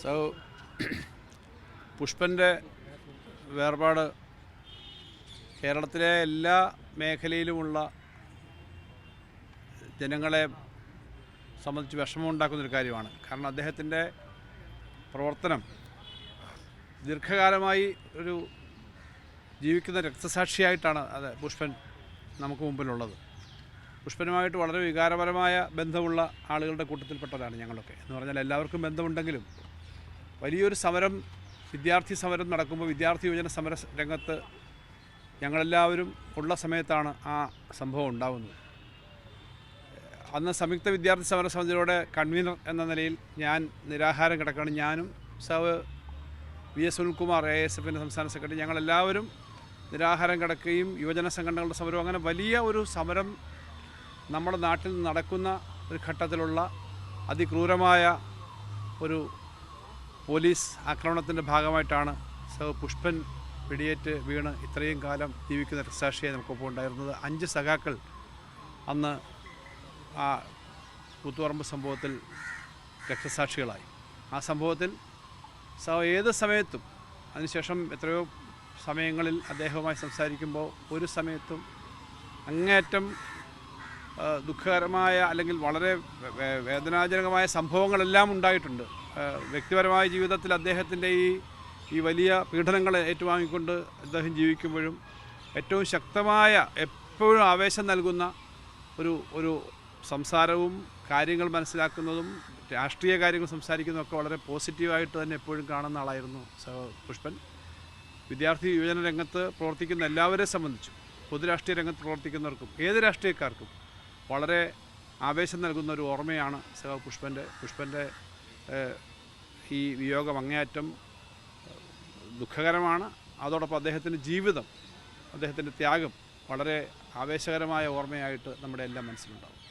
So പുഷ്പൻ്റെ വേർപാട് കേരളത്തിലെ എല്ലാ മേഖലയിലുമുള്ള ജനങ്ങളെ സംബന്ധിച്ച് വിഷമമുണ്ടാക്കുന്നൊരു കാര്യമാണ്. കാരണം അദ്ദേഹത്തിൻ്റെ പ്രവർത്തനം ദീർഘകാലമായി ഒരു ജീവിക്കുന്ന രക്തസാക്ഷിയായിട്ടാണ് അത് പുഷ്പൻ നമുക്ക് മുമ്പിലുള്ളത്. പുഷ്പനുമായിട്ട് വളരെ വികാരപരമായ ബന്ധമുള്ള ആളുകളുടെ കൂട്ടത്തിൽപ്പെട്ടവരാണ് ഞങ്ങളൊക്കെ. എന്ന് പറഞ്ഞാൽ എല്ലാവർക്കും ബന്ധമുണ്ടെങ്കിലും വലിയൊരു സമരം, വിദ്യാർത്ഥി സമരം നടക്കുമ്പോൾ വിദ്യാർത്ഥി യുവജന സമര രംഗത്ത് ഞങ്ങളെല്ലാവരും ഉള്ള സമയത്താണ് ആ സംഭവം ഉണ്ടാകുന്നത്. അന്ന് സംയുക്ത വിദ്യാർത്ഥി സമര സമിതിയുടെ കൺവീനർ എന്ന നിലയിൽ ഞാൻ നിരാഹാരം കിടക്കുകയാണ്. ഞാനും സവ് വി എസ് സുനിൽകുമാർ AISFൻ്റെ സംസ്ഥാന സെക്രട്ടറി, ഞങ്ങളെല്ലാവരും നിരാഹാരം കിടക്കുകയും യുവജന സംഘടനകളുടെ സമരവും, അങ്ങനെ വലിയ ഒരു സമരം നമ്മുടെ നാട്ടിൽ നടക്കുന്ന ഒരു ഘട്ടത്തിലുള്ള അതിക്രൂരമായ ഒരു പോലീസ് ആക്രമണത്തിൻ്റെ ഭാഗമായിട്ടാണ് പുഷ്പൻ വെടിയേറ്റ് വീണ് ഇത്രയും കാലം ജീവിക്കുന്ന രക്തസാക്ഷിയായി നമുക്കൊപ്പം ഉണ്ടായിരുന്നത്. 5 സഖാക്കൾ അന്ന് ആ കൂത്തുപറമ്പ് സംഭവത്തിൽ രക്തസാക്ഷികളായി. ആ സംഭവത്തിൽ ഏത് സമയത്തും അതിനുശേഷം എത്രയോ സമയങ്ങളിൽ അദ്ദേഹവുമായി സംസാരിക്കുമ്പോൾ ഒരു സമയത്തും അങ്ങേയറ്റം ദുഃഖകരമായ അല്ലെങ്കിൽ വളരെ വേദനാജനകമായ സംഭവങ്ങളെല്ലാം ഉണ്ടായിട്ടുണ്ട്. വ്യക്തിപരമായ ജീവിതത്തിൽ അദ്ദേഹത്തിൻ്റെ ഈ വലിയ പീഡനങ്ങളെ ഏറ്റുവാങ്ങിക്കൊണ്ട് അദ്ദേഹം ജീവിക്കുമ്പോഴും ഏറ്റവും ശക്തമായ, എപ്പോഴും ആവേശം നൽകുന്ന ഒരു സംസാരവും കാര്യങ്ങൾ മനസ്സിലാക്കുന്നതും രാഷ്ട്രീയ കാര്യങ്ങൾ സംസാരിക്കുന്നതൊക്കെ വളരെ പോസിറ്റീവായിട്ട് തന്നെ എപ്പോഴും കാണുന്ന ആളായിരുന്നു പുഷ്പൻ. വിദ്യാർത്ഥി യുവജന രംഗത്ത് പ്രവർത്തിക്കുന്ന എല്ലാവരെ സംബന്ധിച്ചും പൊതുരാഷ്ട്രീയ രംഗത്ത് പ്രവർത്തിക്കുന്നവർക്കും ഏത് രാഷ്ട്രീയക്കാർക്കും വളരെ ആവേശം നൽകുന്ന ഒരു ഓർമ്മയാണ് പുഷ്പൻ്റെ ഈ വിയോഗം അങ്ങേയറ്റം ദുഃഖകരമാണ്. അതോടൊപ്പം അദ്ദേഹത്തിൻ്റെ ജീവിതം, അദ്ദേഹത്തിൻ്റെ ത്യാഗം വളരെ ആവേശകരമായ ഓർമ്മയായിട്ട് നമ്മുടെ എല്ലാം മനസ്സിലുണ്ടാകും.